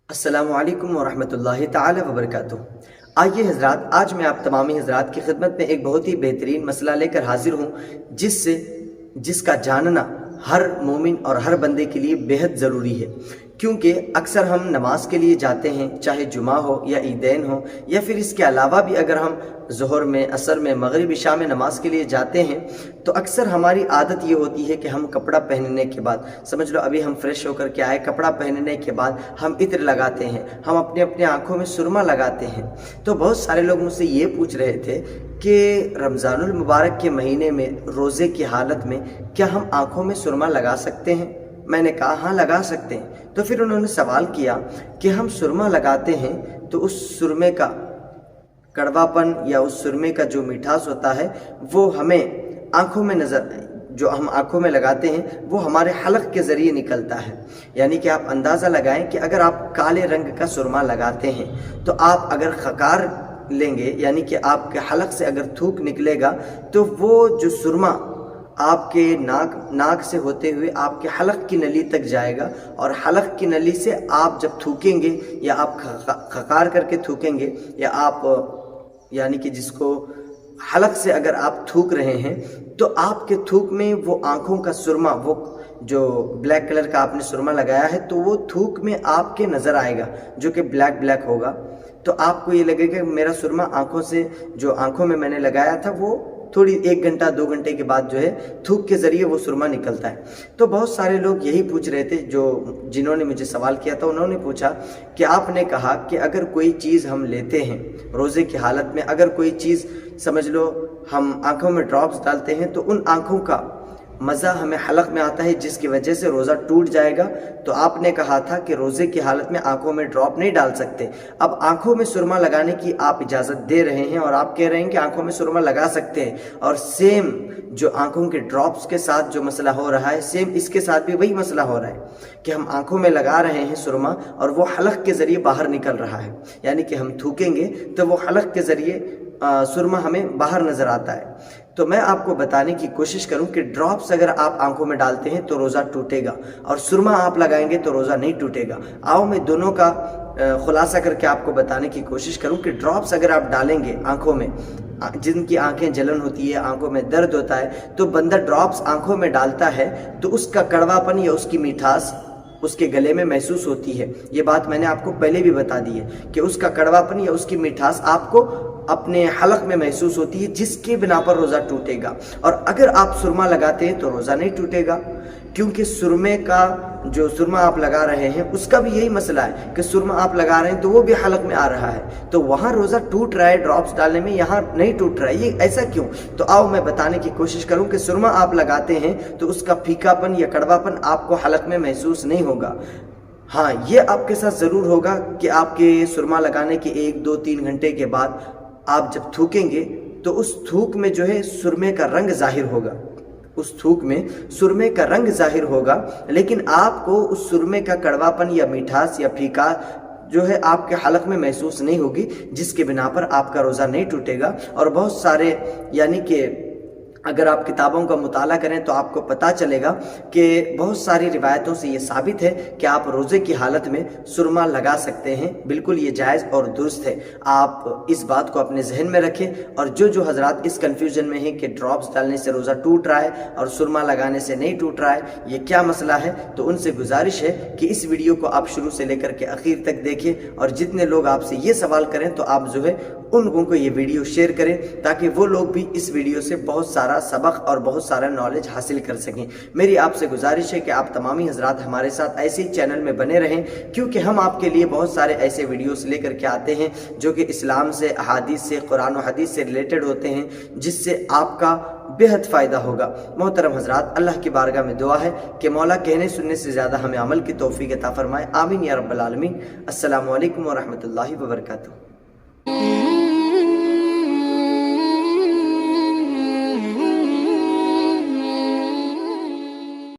अस्सलामु अलैकुम वरहमतुल्लाहि ताला वबरकातुह। आइए हजरात, आज मैं आप तमामी हजरात की खिदमत में एक बहुत ही बेहतरीन मसला लेकर हाजिर हूँ जिसका जानना हर मोमिन और हर बंदे के लिए बेहद ज़रूरी है। क्योंकि अक्सर हम नमाज के लिए जाते हैं, चाहे जुमा हो या ईदैन हो, या फिर इसके अलावा भी अगर हम ज़ोहर में, असर में, मगरिब, इशा में नमाज के लिए जाते हैं तो अक्सर हमारी आदत ये होती है कि हम कपड़ा पहनने के बाद, समझ लो अभी हम फ्रेश होकर के आए, कपड़ा पहनने के बाद हम इत्र लगाते हैं, हम अपने अपने आँखों में सुरमा लगाते हैं। तो बहुत सारे लोग मुझसे ये पूछ रहे थे कि रमज़ानुल मुबारक के महीने में रोज़े की हालत में क्या हम आँखों में सुरमा लगा सकते हैं? मैंने कहा हाँ, लगा सकते हैं। तो फिर उन्होंने सवाल किया कि हम सुरमा लगाते हैं तो उस सुरमे का कड़वापन या उस सुरमे का जो मिठास होता है वो हमें आँखों में जो हम आँखों में लगाते हैं वो हमारे हलक के ज़रिए निकलता है। यानी कि आप अंदाज़ा लगाएं कि अगर आप काले रंग का सुरमा लगाते हैं तो आप अगर खकार लेंगे, यानी कि आपके हलक से अगर थूक निकलेगा तो वो जो सुरमा आपके नाक से होते हुए आपके हलक की नली तक जाएगा, और हलक की नली से आप जब थूकेंगे या आप खकार करके थूकेंगे, या आप यानी कि जिसको हलक से अगर आप थूक रहे हैं तो आपके थूक में वो आँखों का सुरमा, वो जो ब्लैक कलर का आपने सुरमा लगाया है तो वो थूक में आपके नज़र आएगा, जो कि ब्लैक होगा। तो आपको ये लगेगा कि मेरा सुरमा आँखों से, जो आँखों में मैंने लगाया था वो थोड़ी 1 घंटा 2 घंटे के बाद जो है थूक के ज़रिए वो सुरमा निकलता है। तो बहुत सारे लोग यही पूछ रहे थे, जिन्होंने मुझे सवाल किया था, उन्होंने पूछा कि आपने कहा कि अगर कोई चीज़ हम लेते हैं रोज़े की हालत में, अगर कोई चीज़ समझ लो हम आँखों में ड्रॉप्स डालते हैं तो उन आँखों का मज़ा हमें हलक में आता है जिसकी वजह से रोज़ा टूट जाएगा। तो आपने कहा था कि रोज़े की हालत में आंखों में ड्रॉप नहीं डाल सकते। अब आंखों में सुरमा लगाने की आप इजाज़त दे रहे हैं और आप कह रहे हैं कि आंखों में सुरमा लगा सकते हैं, और सेम जो आंखों के ड्रॉप्स के साथ जो मसला हो रहा है, सेम इसके साथ भी वही मसला हो रहा है कि हम आंखों में लगा रहे हैं सुरमा और वो हलक के ज़रिए बाहर निकल रहा है। यानी कि हम थूकेंगे तो वो हलक के ज़रिए सुरमा हमें बाहर नज़र आता है। तो मैं आपको बताने की कोशिश करूं कि ड्रॉप्स अगर आप आंखों में डालते हैं तो रोज़ा टूटेगा, और सुरमा आप लगाएंगे तो रोज़ा नहीं टूटेगा। आओ मैं दोनों का खुलासा करके आपको बताने की कोशिश करूं कि ड्रॉप्स अगर आप डालेंगे आंखों में, जिनकी आंखें जलन होती है, आंखों में दर्द होता है, तो बंदा ड्रॉप्स आंखों में डालता है तो उसका कड़वापन या उसकी मिठास उसके गले में महसूस होती है। ये बात मैंने आपको पहले भी बता दी है कि उसका कड़वापन या उसकी मिठास आपको अपने हलक में महसूस होती है, जिसके बिना पर रोज़ा टूटेगा। और अगर आप सुरमा लगाते हैं तो रोज़ा नहीं टूटेगा, क्योंकि सुरमे का जो सुरमा आप लगा रहे हैं उसका भी यही मसला है कि सुरमा आप लगा रहे हैं तो वो भी हलक में आ रहा है, तो वहाँ रोज़ा टूट रहा है ड्रॉप्स डालने में, यहाँ नहीं टूट रहा है। ये ऐसा क्यों? तो आओ मैं बताने की कोशिश करूँ कि सुरमा आप लगाते हैं तो उसका फीकापन या कड़वापन आपको हलक में महसूस नहीं होगा। हाँ, ये आपके साथ ज़रूर होगा कि आपके सुरमा लगाने के 1, 2, 3 घंटे के बाद आप जब थूकेंगे तो उस थूक में जो है सुरमे का रंग जाहिर होगा, उस थूक में सुरमे का रंग जाहिर होगा, लेकिन आपको उस सुरमे का कड़वापन या मिठास या फीका जो है आपके हलक में महसूस नहीं होगी, जिसके बिना पर आपका रोज़ा नहीं टूटेगा। और बहुत सारे, यानी कि अगर आप किताबों का मुताला करें तो आपको पता चलेगा कि बहुत सारी रिवायतों से ये साबित है कि आप रोज़े की हालत में सुरमा लगा सकते हैं। बिल्कुल ये जायज़ और दुरुस्त है, आप इस बात को अपने जहन में रखें। और जो हजरात इस कन्फ्यूजन में हैं कि ड्रॉप्स डालने से रोज़ा टूट रहा है और सुरमा लगाने से नहीं टूट रहा है, ये क्या मसला है, तो उनसे गुजारिश है कि इस वीडियो को आप शुरू से लेकर के आखिर तक देखें, और जितने लोग आपसे ये सवाल करें तो आप जो है उन लोगों को ये वीडियो शेयर करें, ताकि वो लोग भी इस वीडियो से बहुत सारा सबक और बहुत सारा नॉलेज हासिल कर सकें। मेरी आपसे गुजारिश है कि आप तमामी हजरात हमारे साथ ऐसे ही चैनल में बने रहें, क्योंकि हम आपके लिए बहुत सारे ऐसे वीडियोस लेकर के आते हैं जो कि इस्लाम से, अहादीस से, कुरान और हदीस से रिलेटेड होते हैं, जिससे आपका बेहद फ़ायदा होगा। मोहतरम हजरात, अल्लाह की बारगाह में दुआ है कि मौला कहने सुनने से ज़्यादा हमें अमल की तौफीक अता फरमाए। आमीन या रब्बल आलमीन। अस्सलामु अलैकुम व रहमतुल्लाहि व बरकातुहू।